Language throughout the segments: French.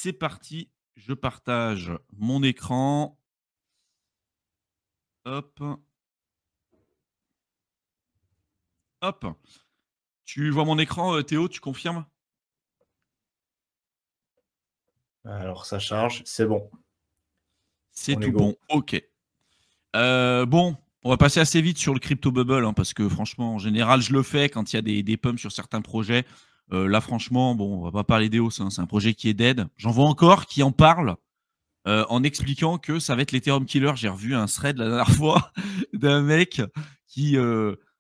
c'est parti. Je partage mon écran. Hop. Hop. Tu vois mon écran, Théo, tu confirmes? Alors, ça charge, c'est bon. C'est On est tout go. bon. OK. Bon, on va passer assez vite sur le crypto bubble, hein, parce que franchement, en général, je le fais quand il y a des pumps sur certains projets. Là, franchement, bon, on va pas parler d'EOS, hein, c'est un projet qui est dead. J'en vois encore qui en parlent en expliquant que ça va être l'Ethereum killer. J'ai revu un thread la dernière fois d'un mec qui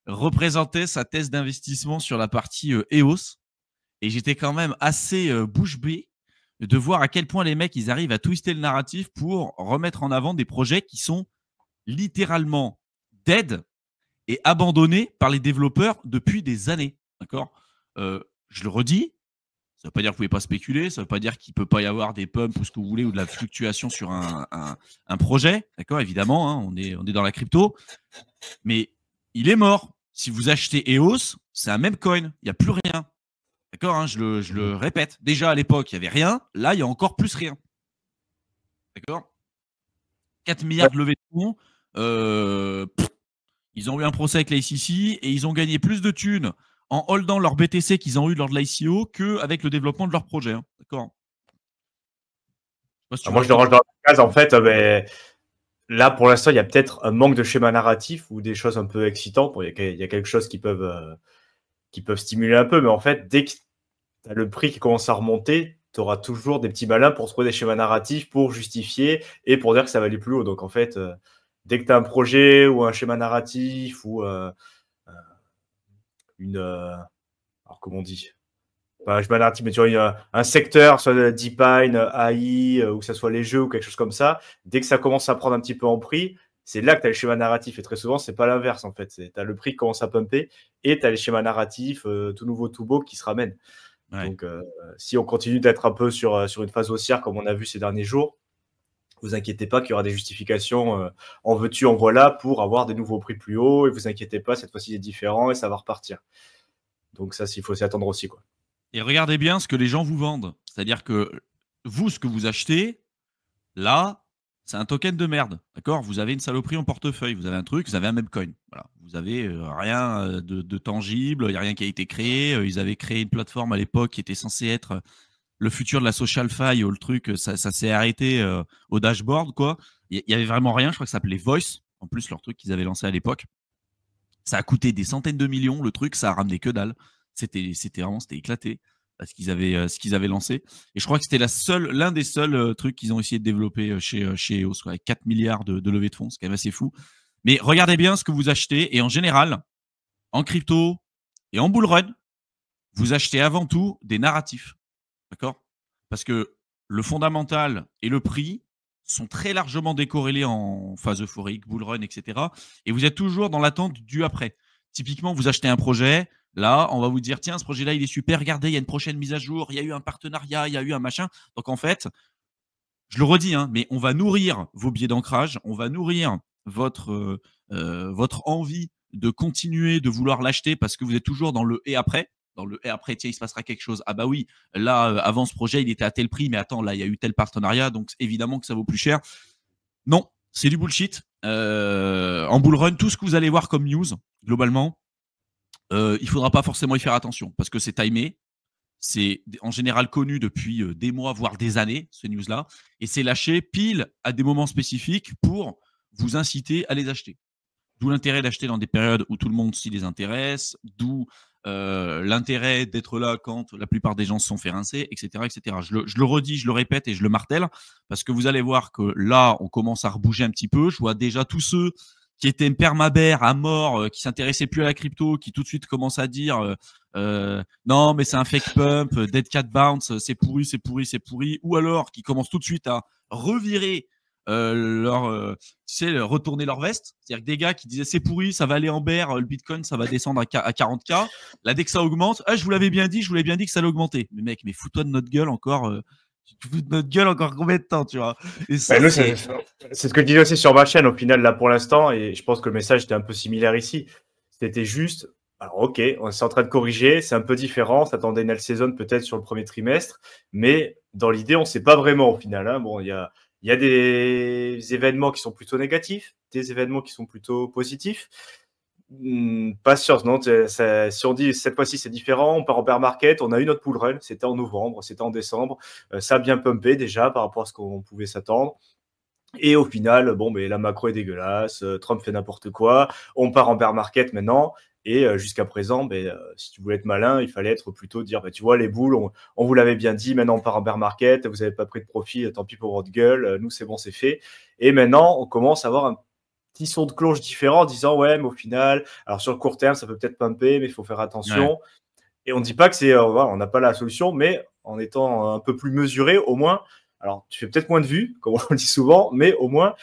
représentait sa thèse d'investissement sur la partie EOS. Et j'étais quand même assez bouche bée de voir à quel point les mecs, ils arrivent à twister le narratif pour remettre en avant des projets qui sont littéralement dead et abandonnés par les développeurs depuis des années. D'accord Je le redis, ça ne veut pas dire que vous ne pouvez pas spéculer, ça ne veut pas dire qu'il ne peut pas y avoir des pumps ou ce que vous voulez ou de la fluctuation sur un projet. D'accord, évidemment, hein, on est dans la crypto. Mais il est mort. Si vous achetez EOS, c'est un même coin. Il n'y a plus rien. D'accord, hein, je le répète. Déjà à l'époque, il n'y avait rien. Là, il y a encore plus rien. D'accord 4 milliards de levées de fonds. Ils ont eu un procès avec la SEC et ils ont gagné plus de thunes en holdant leur BTC qu'ils ont eu lors de l'ICO qu'avec le développement de leur projet. Hein. D'accord. Si moi, je le range dans la case. En fait, là, pour l'instant, il y a peut-être un manque de schéma narratif ou des choses un peu excitantes. Bon, il y a quelque chose qui peuvent stimuler un peu, mais en fait, dès que tu as le prix qui commence à remonter, tu auras toujours des petits malins pour trouver des schémas narratifs pour justifier et pour dire que ça va aller plus haut. Donc, en fait, dès que tu as un projet ou un schéma narratif ou alors, comment on dit, je m'adapte, mais tu vois, un secteur, soit DeepMind, AI, ou que ce soit les jeux ou quelque chose comme ça, dès que ça commence à prendre un petit peu en prix, c'est là que tu as le schéma narratif. Et très souvent, c'est pas l'inverse, en fait. Tu as le prix qui commence à pumper et tu as les schémas narratifs tout nouveau, tout beau qui se ramènent. Ouais. Donc, si on continue d'être un peu sur une phase haussière, comme on a vu ces derniers jours, vous inquiétez pas qu'il y aura des justifications en veux-tu, en voilà, pour avoir des nouveaux prix plus hauts. Et vous inquiétez pas, cette fois-ci, c'est différent et ça va repartir. Donc ça, il faut s'y attendre aussi, quoi. Et regardez bien ce que les gens vous vendent. C'est-à-dire que vous, ce que vous achetez, là, c'est un token de merde. D'accord? Vous avez une saloperie en portefeuille. Vous avez un truc, vous avez un memcoin. Voilà. Vous avez rien de tangible. Il n'y a rien qui a été créé. Ils avaient créé une plateforme à l'époque qui était censée être le futur de la social fi. Le truc, ça s'est arrêté au dashboard, quoi. Il n'y avait vraiment rien. Je crois que ça s'appelait Voice. En plus, leur truc qu'ils avaient lancé à l'époque. Ça a coûté des centaines de millions. Le truc, ça a ramené que dalle. C'était éclaté ce qu'ils avaient lancé. Et je crois que c'était l'un des seuls trucs qu'ils ont essayé de développer chez EOS, avec 4 milliards de levée de fonds. C'est quand même assez fou. Mais regardez bien ce que vous achetez. Et en général, en crypto et en bull run, vous achetez avant tout des narratifs. D'accord? Parce que le fondamental et le prix sont très largement décorrélés en phase euphorique, bull run, etc. Et vous êtes toujours dans l'attente du après. Typiquement, vous achetez un projet. Là, on va vous dire, tiens, ce projet-là, il est super. Regardez, il y a une prochaine mise à jour. Il y a eu un partenariat, il y a eu un machin. Donc, en fait, je le redis, hein, mais on va nourrir vos billets d'ancrage. On va nourrir votre envie de continuer de vouloir l'acheter parce que vous êtes toujours dans le et après. Dans le et après, tiens, il se passera quelque chose. Ah bah oui, là, avant ce projet, il était à tel prix, mais attends, là, il y a eu tel partenariat, donc évidemment que ça vaut plus cher. Non, c'est du bullshit. En bull run, tout ce que vous allez voir comme news, globalement, il ne faudra pas forcément y faire attention parce que c'est timé. C'est en général connu depuis des mois, voire des années, ce news-là. Et c'est lâché pile à des moments spécifiques pour vous inciter à les acheter. D'où l'intérêt d'acheter dans des périodes où tout le monde s'y les intéresse, d'où l'intérêt d'être là quand la plupart des gens se sont fait rincer, etc. etc. Je le redis, je le répète et je le martèle, parce que vous allez voir que là, on commence à rebouger un petit peu. Je vois déjà tous ceux qui étaient permabères à mort, qui s'intéressaient plus à la crypto, qui tout de suite commencent à dire non, mais c'est un fake pump, dead cat bounce, c'est pourri, c'est pourri, c'est pourri, ou alors qui commencent tout de suite à revirer retourner leur veste. C'est-à-dire que des gars qui disaient c'est pourri, ça va aller en bear, le Bitcoin, ça va descendre à 40K. Là, dès que ça augmente, je vous l'avais bien dit, je vous l'avais bien dit que ça allait augmenter. Mais mec, mais fous-toi de notre gueule encore. Tu te fous de notre gueule encore combien de temps, tu vois? Et ça, c'est ce que je disais aussi sur ma chaîne, au final, là, pour l'instant, et je pense que le message était un peu similaire ici. C'était juste, alors, ok, on est en train de corriger, c'est un peu différent, on s'attendait une saison peut-être sur le premier trimestre, mais dans l'idée, on ne sait pas vraiment au final. Hein. Bon, il y a des événements qui sont plutôt négatifs, des événements qui sont plutôt positifs. Pas sûr, non. Si on dit cette fois-ci c'est différent, on part en bear market, on a eu notre bull run, c'était en novembre, c'était en décembre, ça a bien pumpé déjà par rapport à ce qu'on pouvait s'attendre. Et au final, bon, mais la macro est dégueulasse, Trump fait n'importe quoi, on part en bear market maintenant. Et jusqu'à présent, si tu voulais être malin, il fallait être plutôt dire, tu vois, les boules, on vous l'avait bien dit, maintenant on part en bear market, vous n'avez pas pris de profit, tant pis pour votre gueule, nous c'est bon, c'est fait. Et maintenant, on commence à avoir un petit son de cloche différent en disant, ouais, mais au final, alors sur le court terme, ça peut peut-être pumper, mais il faut faire attention. Ouais. Et on ne dit pas que c'est, voilà, on n'a pas la solution, mais en étant un peu plus mesuré, au moins, alors tu fais peut-être moins de vues, comme on le dit souvent, mais au moins,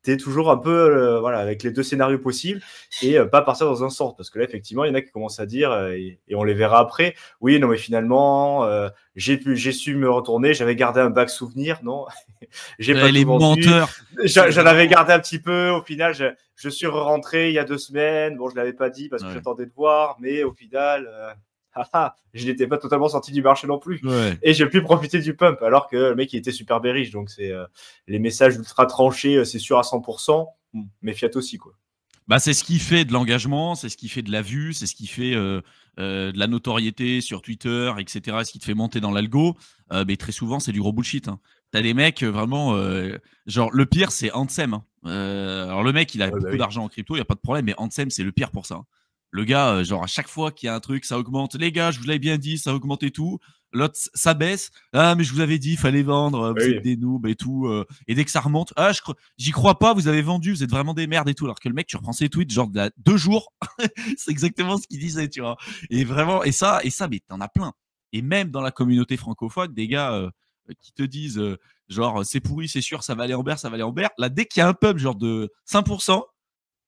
tu es toujours un peu voilà, avec les deux scénarios possibles et pas partir dans un sens. Parce que là, effectivement, il y en a qui commencent à dire, et on les verra après, oui, non, mais finalement, j'ai su me retourner, j'avais gardé un bac souvenir, non, j'ai pas Les tout vendu, menteurs. j'en avais gardé un petit peu, au final, je suis rentré il y a 2 semaines, bon, je l'avais pas dit parce que Ouais. j'attendais de voir, mais au final, je n'étais pas totalement sorti du marché non plus. Ouais. Et j'ai pu profiter du pump, alors que le mec, il était super bearish. Donc, c'est les messages ultra tranchés, c'est sûr à 100%. Mais Fiat aussi, quoi. Bah, c'est ce qui fait de l'engagement, c'est ce qui fait de la vue, c'est ce qui fait de la notoriété sur Twitter, etc. Ce qui te fait monter dans l'algo. Mais très souvent, c'est du gros bullshit. Hein. T'as des mecs vraiment. Genre, le pire, c'est Ansem. Hein. Alors, le mec, il a beaucoup Oui. d'argent en crypto, il n'y a pas de problème, mais Ansem, c'est le pire pour ça. Hein. Le gars, genre, à chaque fois qu'il y a un truc, ça augmente. Les gars, je vous l'avais bien dit, ça augmente et tout. L'autre, ça baisse. Ah, mais je vous avais dit, il fallait vendre. Vous êtes des noobs et tout. Et dès que ça remonte, j'y crois pas, vous avez vendu, vous êtes vraiment des merdes et tout. Alors que le mec, tu reprends ses tweets, genre, 2 jours, c'est exactement ce qu'il disait, tu vois. Et vraiment, et ça, mais t'en as plein. Et même dans la communauté francophone, des gars qui te disent, genre, c'est pourri, c'est sûr, ça va aller en berre, ça va aller en berre. Là, dès qu'il y a un pub, genre de 5%,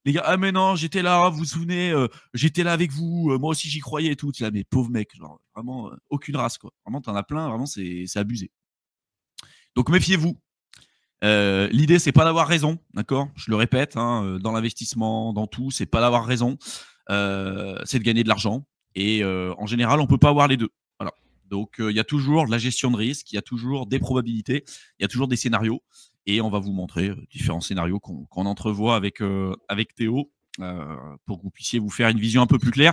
les gars, ah mais non, j'étais là, vous vous souvenez, j'étais là avec vous, moi aussi j'y croyais et tout. Tu là, mais pauvre mec, genre vraiment aucune race quoi. Vraiment, t'en as plein, vraiment c'est abusé. Donc méfiez-vous. L'idée c'est pas d'avoir raison, d'accord. Je le répète, hein, dans l'investissement, dans tout, c'est pas d'avoir raison, c'est de gagner de l'argent. Et en général, on peut pas avoir les deux. Voilà. Donc il y a toujours de la gestion de risque, il y a toujours des probabilités, il y a toujours des scénarios. Et on va vous montrer différents scénarios qu'on entrevoit avec Théo pour que vous puissiez vous faire une vision un peu plus claire.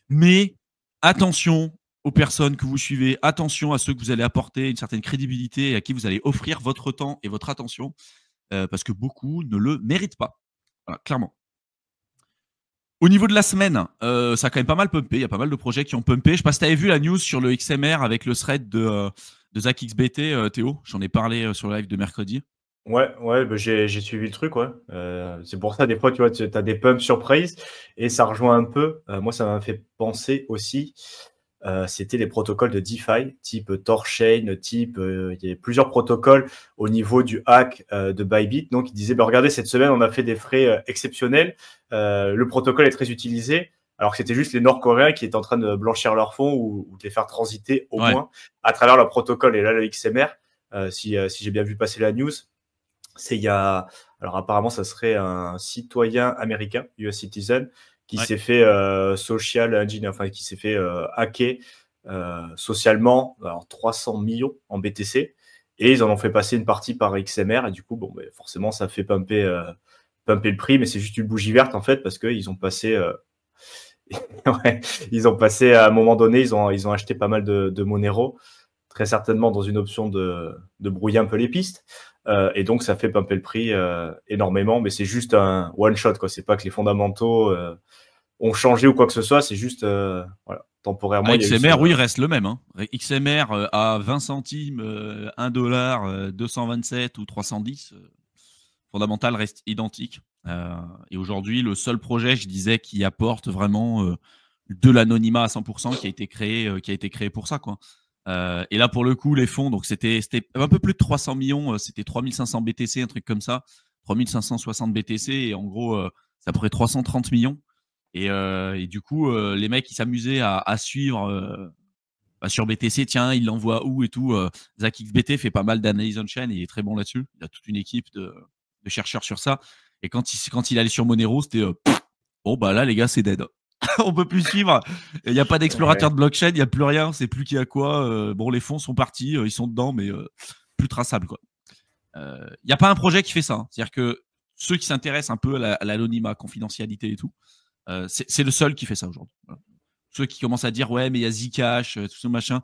Mais attention aux personnes que vous suivez, attention à ceux que vous allez apporter une certaine crédibilité et à qui vous allez offrir votre temps et votre attention parce que beaucoup ne le méritent pas. Voilà, clairement. Au niveau de la semaine, ça a quand même pas mal pumpé. Il y a pas mal de projets qui ont pumpé. Je ne sais pas si tu avais vu la news sur le XMR avec le thread de Zach XBT, Théo. J'en ai parlé sur le live de mercredi. Ouais, j'ai suivi le truc, ouais. C'est pour ça, des fois, tu vois, tu as des pumps surprises et ça rejoint un peu. Moi, ça m'a fait penser aussi. C'était les protocoles de DeFi, type Torchain, type. Il y avait plusieurs protocoles au niveau du hack de Bybit. Donc, ils disaient, regardez, cette semaine, on a fait des frais exceptionnels. Le protocole est très utilisé. Alors que c'était juste les Nord-Coréens qui étaient en train de blanchir leurs fonds ou de les faire transiter au moins à travers leur protocole. Et là, le XMR, si j'ai bien vu passer la news, alors apparemment, ça serait un citoyen américain, US citizen, qui s'est fait social engineer, enfin qui s'est fait hacker socialement, alors 300 millions en BTC, et ils en ont fait passer une partie par XMR, et du coup, bon, forcément, ça fait pumper le prix, mais c'est juste une bougie verte en fait, parce qu'ils ont passé, ils ont passé à un moment donné, ils ont acheté pas mal de Monero, très certainement dans une option de brouiller un peu les pistes. Et donc, ça fait pumper le prix énormément, mais c'est juste un one-shot, quoi. C'est pas que les fondamentaux ont changé ou quoi que ce soit, c'est juste voilà, temporairement. XMR, oui, il reste le même. Hein. XMR à 20 centimes, 1 dollar, 227 ou 310, fondamental reste identique. Et aujourd'hui, le seul projet, je disais, qui apporte vraiment de l'anonymat à 100%, qui a été créé pour ça, quoi. Et là, pour le coup, les fonds, donc c'était un peu plus de 300 millions, c'était 3500 BTC, un truc comme ça, 3560 BTC, et en gros, ça pourrait 330 millions. Et du coup, les mecs, ils s'amusaient à suivre sur BTC, tiens, il l'envoie où et tout. Zach XBT fait pas mal d'analyse on-chain et il est très bon là-dessus. Il a toute une équipe de chercheurs sur ça. Et quand il allait sur Monero, c'était bon, bah là, les gars, c'est dead. On peut plus suivre. Il n'y a pas d'explorateur Ouais. de blockchain, il n'y a plus rien, c'est plus qui a quoi. Bon, les fonds sont partis, ils sont dedans, mais plus traçable, quoi. Il n'y a pas un projet qui fait ça, hein. C'est-à-dire que ceux qui s'intéressent un peu à l'anonymat, confidentialité et tout, c'est le seul qui fait ça aujourd'hui. Voilà. Ceux qui commencent à dire ouais, mais il y a Zcash, tout ce machin,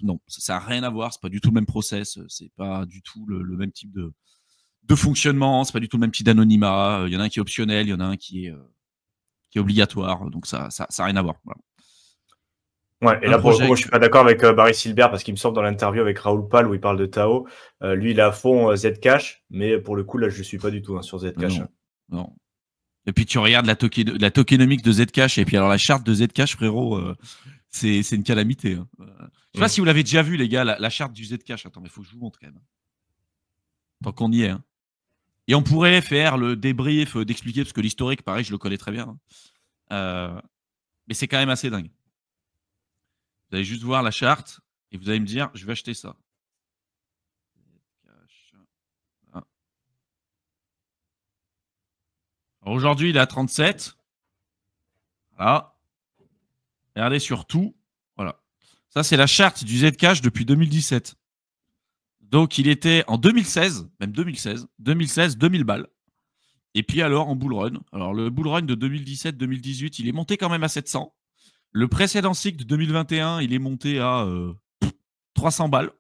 non, ça n'a rien à voir, c'est pas du tout le même process, c'est pas du tout le même type de fonctionnement, c'est pas du tout le même type d'anonymat. Il y en a un qui est optionnel, il y en a un qui est obligatoire, donc ça a rien à voir. Voilà. Ouais, et Un là, pour le coup, projet moi, je suis pas d'accord avec Barry Silbert parce qu'il me semble dans l'interview avec Raoul Pal où il parle de Tao, lui, il est à fond Zcash, mais pour le coup, là, je suis pas du tout sur Zcash. non, non. Et puis tu regardes la tokenomics de Zcash, et puis alors la charte de Zcash, frérot, c'est une calamité. Hein. Je sais pas si vous l'avez déjà vu, les gars, la charte du Zcash. Attends, mais faut que je vous montre quand même. Tant qu'on y est. Hein. Et on pourrait faire le débrief d'expliquer, parce que l'historique, pareil, je le connais très bien. Hein. Mais c'est quand même assez dingue. Vous allez juste voir la charte, et vous allez me dire, je vais acheter ça. Aujourd'hui, il est à 37. Voilà. Regardez sur tout. Voilà. Ça, c'est la charte du Zcash depuis 2017. Donc, il était en 2016, même 2016, 2000 balles. Et puis alors, en bull run. Alors, le bull run de 2017-2018, il est monté quand même à 700. Le précédent cycle de 2021, il est monté à 300 balles.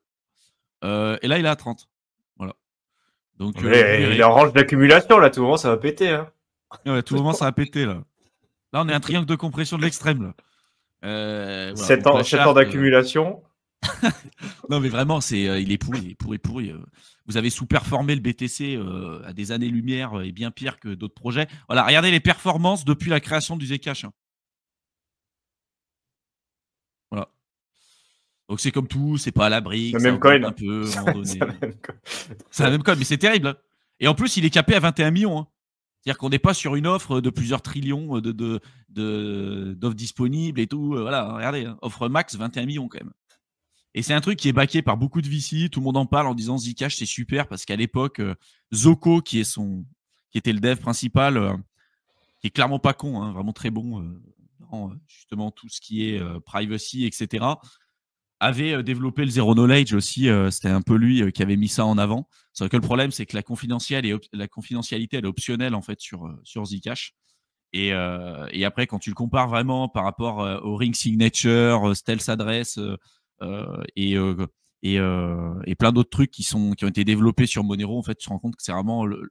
Et là, il est à 30. Voilà. Donc, vous verrez. Il est en range d'accumulation, là, tout le monde, ça va péter. Hein. Ouais, tout le monde, ça a pété, là. Là, on est un triangle de compression de l'extrême, là. Voilà. 7 Donc, ans, la 7 ans charte, d'accumulation. non, mais vraiment, il est pourri, pourri. Vous avez sous-performé le BTC à des années-lumière et bien pire que d'autres projets. Voilà, regardez les performances depuis la création du Zcash. Hein. Voilà. Donc c'est comme tout, c'est pas à l'abri, Le ça même augmente coin. un peu à un moment donné. C'est C'est la même code, mais c'est terrible. Hein. Et en plus, il est capé à 21 millions. Hein. C'est-à-dire qu'on n'est pas sur une offre de plusieurs trillions d'offres disponibles et tout. Voilà, regardez, hein. Offre max 21 millions quand même. Et c'est un truc qui est backé par beaucoup de VC. Tout le monde en parle en disant Zcash, c'est super parce qu'à l'époque, Zoco, qui était le dev principal, qui est clairement pas con, hein, vraiment très bon dans justement tout ce qui est privacy, etc., avait développé le Zero Knowledge aussi. C'était un peu lui qui avait mis ça en avant. Sauf que le problème, c'est que la confidentialité, elle est optionnelle en fait sur Zcash. Et après, quand tu le compares vraiment par rapport au ring signature, stealth address et plein d'autres trucs qui ont été développés sur Monero, en fait, tu te rends compte que c'est vraiment le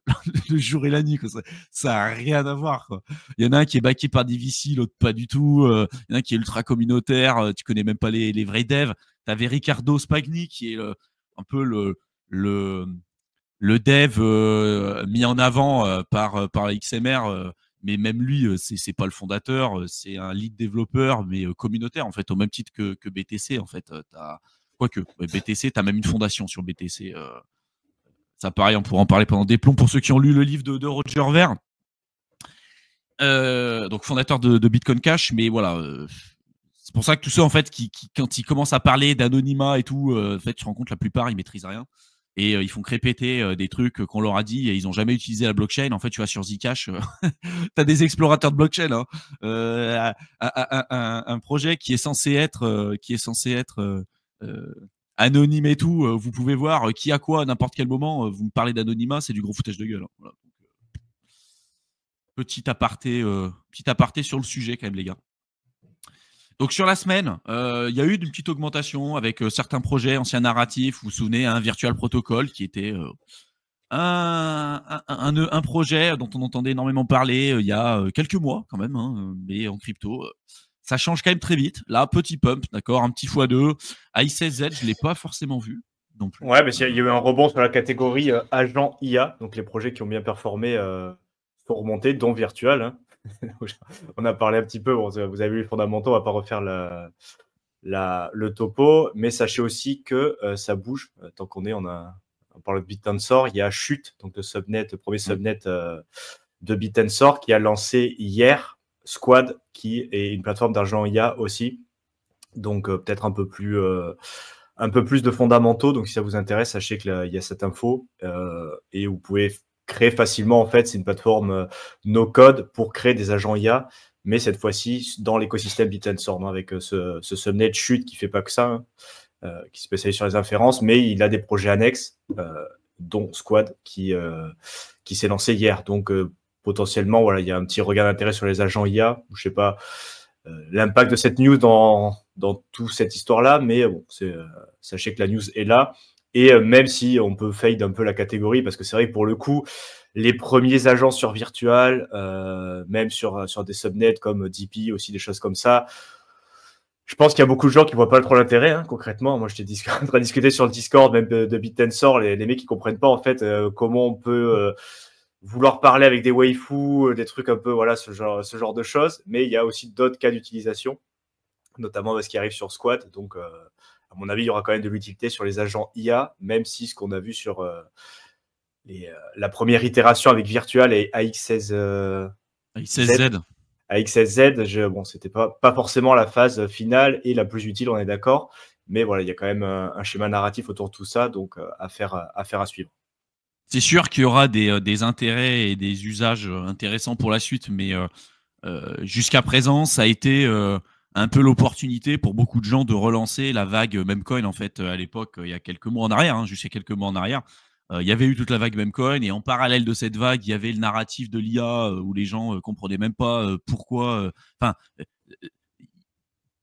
jour et la nuit. Quoi. Ça a rien à voir. Quoi. Il y en a un qui est backé par des VC, l'autre pas du tout. Il y en a un qui est ultra communautaire. Tu connais même pas les vrais devs. Tu avais Riccardo Spagni qui est un peu le dev mis en avant par XMR. Mais même lui, c'est pas le fondateur, c'est un lead développeur, mais communautaire en fait, au même titre que BTC en fait. Quoique, BTC, tu as même une fondation sur BTC. Ça, pareil, on pourra en parler pendant des plombs pour ceux qui ont lu le livre de Roger Ver. Donc, fondateur de Bitcoin Cash. Mais voilà, c'est pour ça que tous ceux, en fait, qui quand ils commencent à parler d'anonymat et tout, en fait, tu te rends compte, la plupart, ils maîtrisent rien. Et ils font répéter des trucs qu'on leur a dit et ils n'ont jamais utilisé la blockchain. En fait, tu vas sur Zcash, tu as des explorateurs de blockchain. Hein. Un projet qui est censé être, anonyme et tout, vous pouvez voir qui a quoi à n'importe quel moment. Vous me parlez d'anonymat, c'est du gros foutage de gueule. Hein. Voilà. Petit aparté sur le sujet quand même, les gars. Donc sur la semaine, il y a eu une petite augmentation avec certains projets, anciens narratifs. Vous vous souvenez, un Virtual Protocol qui était un projet dont on entendait énormément parler il y a quelques mois quand même, hein, mais en crypto. Ça change quand même très vite. Là, petit pump, d'accord, un petit x2. A16Z, je ne l'ai pas forcément vu non plus. Ouais, mais il y a eu un rebond sur la catégorie agent IA. Donc les projets qui ont bien performé sont remontés, dont Virtual. Hein. On a parlé un petit peu, bon, vous avez vu les fondamentaux, on ne va pas refaire le topo, mais sachez aussi que ça bouge. Tant qu'on on parle de Bitensor, il y a Chute, donc le premier subnet de Bitensor qui a lancé hier Squad, qui est une plateforme d'argent IA aussi. Donc peut-être un peu plus de fondamentaux. Donc si ça vous intéresse, sachez qu'il y a cette info et vous pouvez créer facilement, en fait, c'est une plateforme no code pour créer des agents IA mais cette fois-ci dans l'écosystème BitTensor, avec ce subnet chute qui fait pas que ça, qui se spécialise sur les inférences, mais il a des projets annexes, dont Squad qui s'est lancé hier. Donc potentiellement, voilà, il y a un petit regard d'intérêt sur les agents IA. Je sais pas l'impact de cette news dans toute cette histoire-là, mais bon, sachez que la news est là. Et même si on peut fade un peu la catégorie, parce que c'est vrai que pour le coup, les premiers agents sur Virtual, même sur des subnets comme DP, aussi des choses comme ça, je pense qu'il y a beaucoup de gens qui voient pas trop l'intérêt, hein, concrètement. Moi, j'étais en train de discuter sur le Discord, même de BitTensor, les mecs qui comprennent pas en fait comment on peut vouloir parler avec des waifus, des trucs un peu, voilà, ce genre de choses. Mais il y a aussi d'autres cas d'utilisation, notamment ce qui arrive sur Squad. Donc, à mon avis, il y aura quand même de l'utilité sur les agents IA, même si ce qu'on a vu sur la première itération avec Virtual et AX16Z. AX16Z. AX16Z, bon, c'était pas forcément la phase finale et la plus utile, on est d'accord. Mais voilà, il y a quand même un schéma narratif autour de tout ça, donc à suivre. C'est sûr qu'il y aura des intérêts et des usages intéressants pour la suite, mais jusqu'à présent, ça a été un peu l'opportunité pour beaucoup de gens de relancer la vague Memecoin. En fait, à l'époque, il y a quelques mois en arrière, jusqu'à quelques mois en arrière, il y avait eu toute la vague Memecoin, et en parallèle de cette vague, il y avait le narratif de l'IA où les gens comprenaient même pas pourquoi.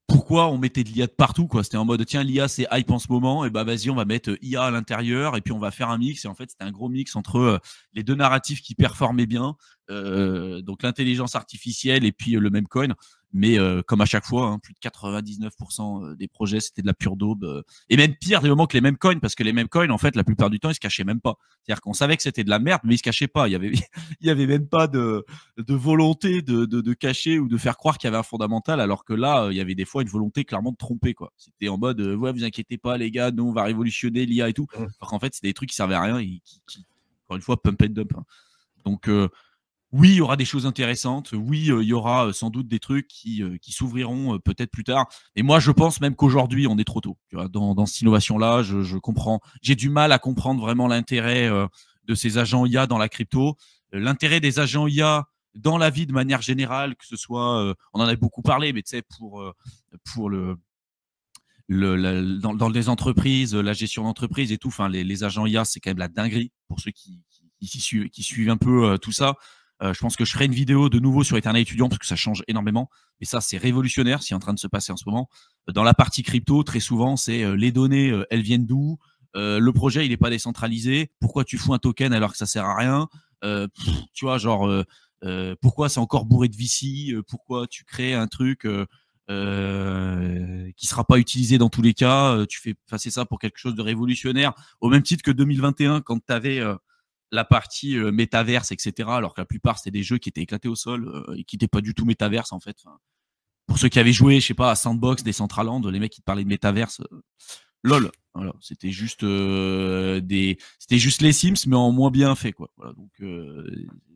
Pourquoi on mettait de l'IA de partout, quoi. C'était en mode, tiens, l'IA, c'est hype en ce moment, et bah vas-y, on va mettre IA à l'intérieur, et puis on va faire un mix. Et en fait, c'était un gros mix entre les deux narratifs qui performaient bien, donc l'intelligence artificielle et puis le Memecoin. Mais comme à chaque fois, plus de 99% des projets, c'était de la pure daube. Et même pire, des moments que les Memecoins, parce que les Memecoins, en fait, la plupart du temps, ils se cachaient même pas. C'est-à-dire qu'on savait que c'était de la merde, mais ils se cachaient pas. Il y avait même pas de volonté de cacher ou de faire croire qu'il y avait un fondamental, alors que là, il y avait des fois une volonté clairement de tromper, quoi. C'était en mode, ouais, vous inquiétez pas, les gars, nous, on va révolutionner l'IA et tout. Alors qu'en fait, c'était des trucs qui servaient à rien et qui encore une fois, pump and dump. Donc, oui, il y aura des choses intéressantes. Oui, il y aura sans doute des trucs qui s'ouvriront peut-être plus tard. Et moi, je pense même qu'aujourd'hui, on est trop tôt. Tu vois, dans cette innovation-là, je comprends. J'ai du mal à comprendre vraiment l'intérêt de ces agents IA dans la crypto. L'intérêt des agents IA dans la vie de manière générale, que ce soit, on en a beaucoup parlé, mais tu sais, pour dans les entreprises, la gestion d'entreprise et tout, enfin, les agents IA, c'est quand même la dinguerie pour ceux qui suivent un peu tout ça. Je pense que je ferai une vidéo de nouveau sur Eternal étudiant parce que ça change énormément. Et ça, c'est révolutionnaire, ce qui est en train de se passer en ce moment. Dans la partie crypto, très souvent, c'est les données, elles viennent d'où? Le projet, il n'est pas décentralisé. Pourquoi tu fous un token alors que ça sert à rien? Tu vois, genre, pourquoi c'est encore bourré de VC? Pourquoi tu crées un truc qui sera pas utilisé dans tous les cas? Tu fais passer ça pour quelque chose de révolutionnaire, au même titre que 2021, quand tu avais la partie métaverse, etc. Alors que la plupart, c'était des jeux qui étaient éclatés au sol et qui n'étaient pas du tout métaverse, en fait. Enfin, pour ceux qui avaient joué, je sais pas, à Sandbox, Decentraland, les mecs qui te parlaient de métaverse, lol. Voilà, c'était juste c'était juste les Sims, mais en moins bien fait, quoi. Voilà, donc,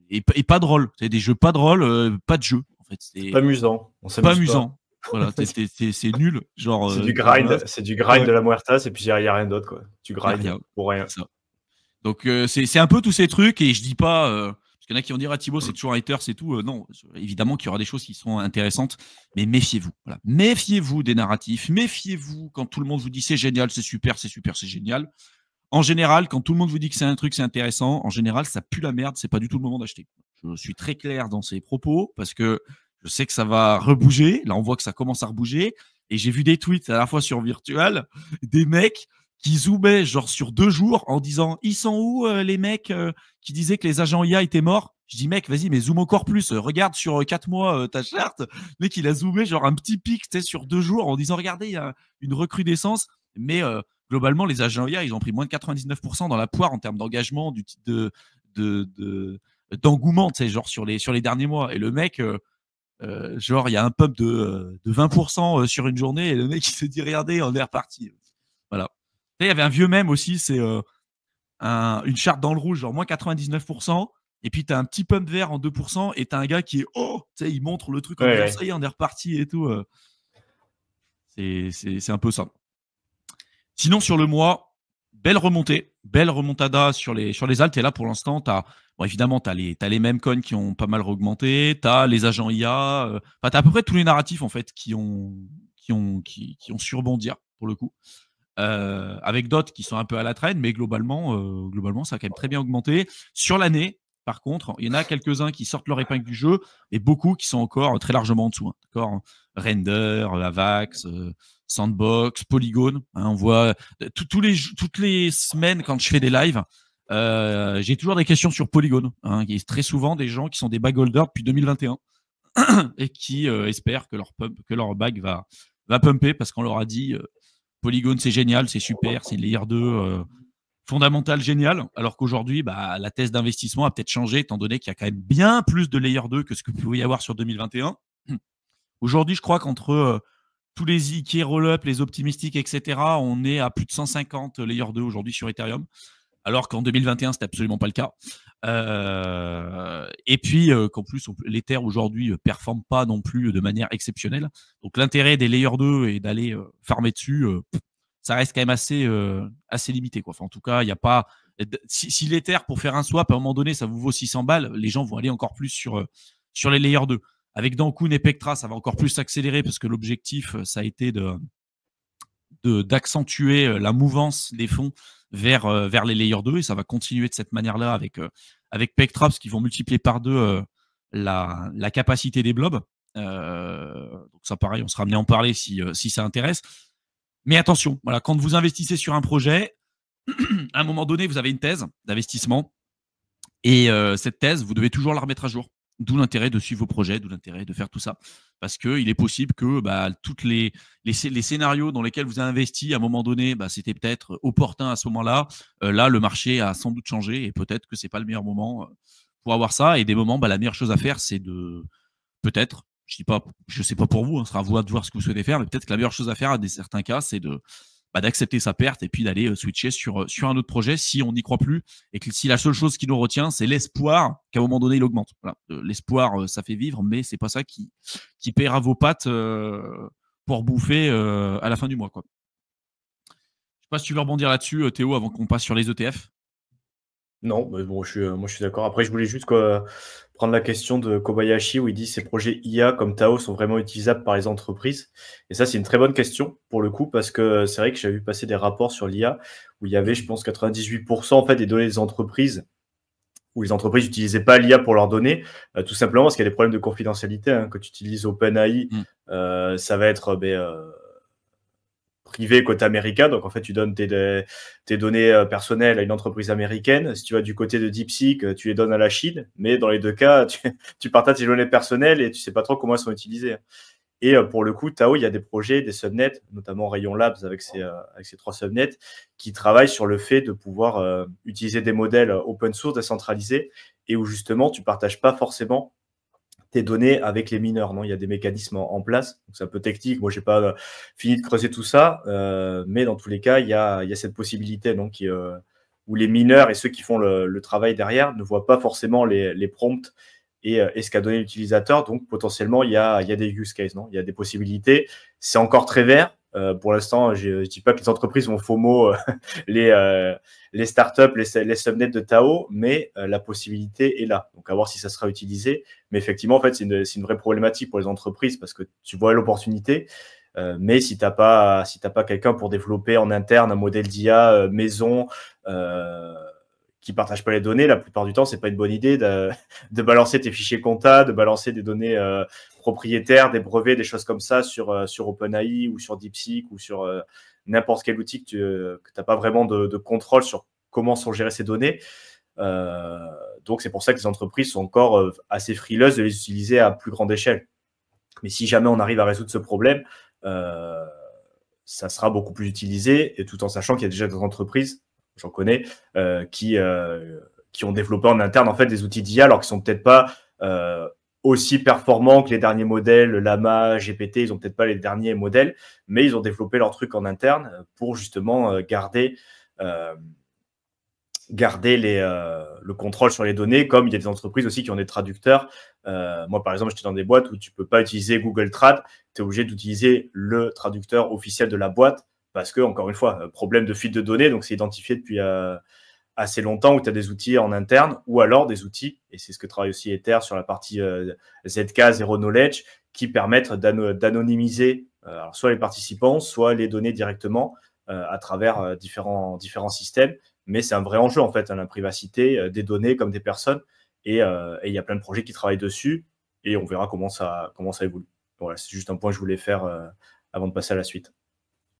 et pas de rôle. C'était des jeux pas de rôle, pas de jeu. En fait, c'est pas amusant. On pas amusant. Voilà, c'est nul. Genre, c'est du grind, voilà. c'est du grind de la Muertas, et puis il y a rien d'autre, quoi. Tu grind pour rien. Donc c'est un peu tous ces trucs, et je dis pas parce qu'il y en a qui vont dire ah Thibaut c'est toujours hater, c'est tout. Non, évidemment qu'il y aura des choses qui seront intéressantes, mais méfiez-vous. Voilà. Méfiez-vous des narratifs, méfiez-vous quand tout le monde vous dit c'est génial, c'est super, c'est super, c'est génial. En général, quand tout le monde vous dit que c'est un truc, c'est intéressant, en général, ça pue la merde, c'est pas du tout le moment d'acheter. Je suis très clair dans ces propos parce que je sais que ça va rebouger. Là, on voit que ça commence à rebouger. Et j'ai vu des tweets à la fois sur Virtual, des mecs qui zoomaient genre sur 2 jours en disant ils sont où les mecs qui disaient que les agents IA étaient morts. Je dis mec, vas-y, mais zoom encore plus. Regarde sur 4 mois ta charte. Le mec, il a zoomé genre un petit pic sur 2 jours en disant regardez, il y a une recrudescence. Mais globalement, les agents IA, ils ont pris moins de 99% dans la poire en termes d'engagement, d'engouement, tu sais, genre sur les derniers mois. Et le mec, genre, il y a un pump de 20% sur une journée, et le mec, il se dit regardez, on est reparti. Voilà. Il y avait un vieux mème aussi, c'est une charte dans le rouge, genre moins 99%, et puis tu as un petit pump vert en 2%, et tu as un gars qui est oh, tu sais, il montre le truc en disant ça y est, on est reparti et tout. C'est un peu ça. Sinon, sur le mois, belle remontée, belle remontada sur les alts. Et là, pour l'instant, bon, évidemment, tu as les mêmes coins qui ont pas mal augmenté, tu as les agents IA, tu as à peu près tous les narratifs en fait, qui ont su rebondir pour le coup. Avec d'autres qui sont un peu à la traîne, mais globalement, ça a quand même très bien augmenté. Sur l'année, par contre, il y en a quelques-uns qui sortent leur épingle du jeu, et beaucoup qui sont encore très largement en dessous. Hein, d'accord, Render, Avax, Sandbox, Polygon. Hein, on voit toutes les semaines quand je fais des lives, j'ai toujours des questions sur Polygon. Hein, il y a très souvent des gens qui sont des bag holders depuis 2021 et qui espèrent que leur bag va pumper parce qu'on leur a dit Polygon c'est génial, c'est super, c'est layer 2 fondamental génial, alors qu'aujourd'hui la thèse d'investissement a peut-être changé étant donné qu'il y a quand même bien plus de layer 2 que ce que vous pouvez y avoir sur 2021. Aujourd'hui, je crois qu'entre tous les IK roll-up, les optimistiques, etc., on est à plus de 150 layer 2 aujourd'hui sur Ethereum, alors qu'en 2021, c'était absolument pas le cas. Et puis qu'en plus, l'Ether aujourd'hui performe pas non plus de manière exceptionnelle. Donc l'intérêt des layer 2 et d'aller farmer dessus, ça reste quand même assez limité, quoi. Enfin, en tout cas, il n'y a pas. Si l'Ether, pour faire un swap, à un moment donné, ça vous vaut 600 balles, les gens vont aller encore plus sur les layer 2. Avec Dankun et Pectra, ça va encore plus s'accélérer parce que l'objectif, ça a été d'accentuer la mouvance des fonds vers les layer 2 et ça va continuer de cette manière-là avec Pectra parce qu'ils vont multiplier par 2 la capacité des blobs. Donc ça, pareil, on sera amené à en parler si ça intéresse. Mais attention, voilà, quand vous investissez sur un projet, à un moment donné, vous avez une thèse d'investissement et cette thèse, vous devez toujours la remettre à jour. D'où l'intérêt de suivre vos projets, d'où l'intérêt de faire tout ça. Parce qu'il est possible que toutes les scénarios dans lesquels vous avez investi, à un moment donné, c'était peut-être opportun à ce moment-là. Là, le marché a sans doute changé et peut-être que ce n'est pas le meilleur moment pour avoir ça. Et des moments, la meilleure chose à faire, c'est de peut-être, je ne sais pas pour vous, ce sera à vous de voir ce que vous souhaitez faire, mais peut-être que la meilleure chose à faire, dans certains cas, c'est d'accepter sa perte et puis d'aller switcher sur un autre projet si on n'y croit plus et que si la seule chose qui nous retient, c'est l'espoir qu'à un moment donné, il augmente. Voilà. L'espoir, ça fait vivre, mais c'est pas ça qui paiera vos pattes pour bouffer à la fin du mois, quoi. Je sais pas si tu veux rebondir là-dessus, Théo, avant qu'on passe sur les ETF. Non, mais bon, moi je suis d'accord. Après, je voulais juste prendre la question de Kobayashi où il dit ces projets IA comme Tao sont vraiment utilisables par les entreprises. Et ça, c'est une très bonne question pour le coup parce que c'est vrai que j'avais vu passer des rapports sur l'IA où il y avait, je pense, 98% en fait des données des entreprises où les entreprises n'utilisaient pas l'IA pour leurs données, tout simplement parce qu'il y a des problèmes de confidentialité. Hein. Quand tu utilises OpenAI, ça va être privé côté américain. Donc, en fait, tu donnes tes données personnelles à une entreprise américaine. Si tu vas du côté de DeepSeek, tu les donnes à la Chine. Mais dans les deux cas, tu partages tes données personnelles et tu sais pas trop comment elles sont utilisées. Et pour le coup, Tao, il y a des projets, des subnets, notamment Rayon Labs avec ses 3 subnets, qui travaillent sur le fait de pouvoir utiliser des modèles open source décentralisés et où justement, tu partages pas forcément tes données avec les mineurs. Non, il y a des mécanismes en place. Donc, c'est un peu technique. Moi, j'ai pas fini de creuser tout ça, mais dans tous les cas, il y a cette possibilité donc, où les mineurs et ceux qui font le travail derrière ne voient pas forcément les prompts et ce qu'a donné l'utilisateur. Donc, potentiellement, il y a des use cases, non, il y a des possibilités. C'est encore très vert. Pour l'instant, je ne dis pas que les entreprises vont FOMO les startups, les subnets de Tao, mais la possibilité est là. Donc, à voir si ça sera utilisé. Mais effectivement, en fait, c'est une vraie problématique pour les entreprises parce que tu vois l'opportunité. Mais si tu n'as pas quelqu'un pour développer en interne un modèle d'IA maison qui partage pas les données, la plupart du temps, c'est pas une bonne idée de balancer tes fichiers compta, de balancer des données propriétaires, des brevets, des choses comme ça sur OpenAI ou sur DeepSeek ou sur n'importe quel outil que tu n'as pas vraiment de contrôle sur comment sont gérées ces données. Donc, c'est pour ça que les entreprises sont encore assez frileuses de les utiliser à plus grande échelle. Mais si jamais on arrive à résoudre ce problème, ça sera beaucoup plus utilisé, et tout en sachant qu'il y a déjà des entreprises, j'en connais, qui ont développé en interne en fait des outils d'IA, alors qu'ils sont peut-être pas aussi performants que les derniers modèles, Llama, GPT, ils ont peut-être pas les derniers modèles, mais ils ont développé leur truc en interne pour justement garder le contrôle sur les données, comme il y a des entreprises aussi qui ont des traducteurs. Moi, par exemple, j'étais dans des boîtes où tu peux pas utiliser Google Trad, tu es obligé d'utiliser le traducteur officiel de la boîte parce que, encore une fois, problème de fuite de données, donc c'est identifié depuis assez longtemps, où tu as des outils en interne, ou alors des outils, et c'est ce que travaille aussi Ether sur la partie ZK, Zero Knowledge, qui permettent d'anonymiser soit les participants, soit les données directement à travers différents systèmes. Mais c'est un vrai enjeu, en fait, la privacité des données comme des personnes. Et il y a plein de projets qui travaillent dessus, et on verra comment ça évolue. Voilà, c'est juste un point que je voulais faire avant de passer à la suite.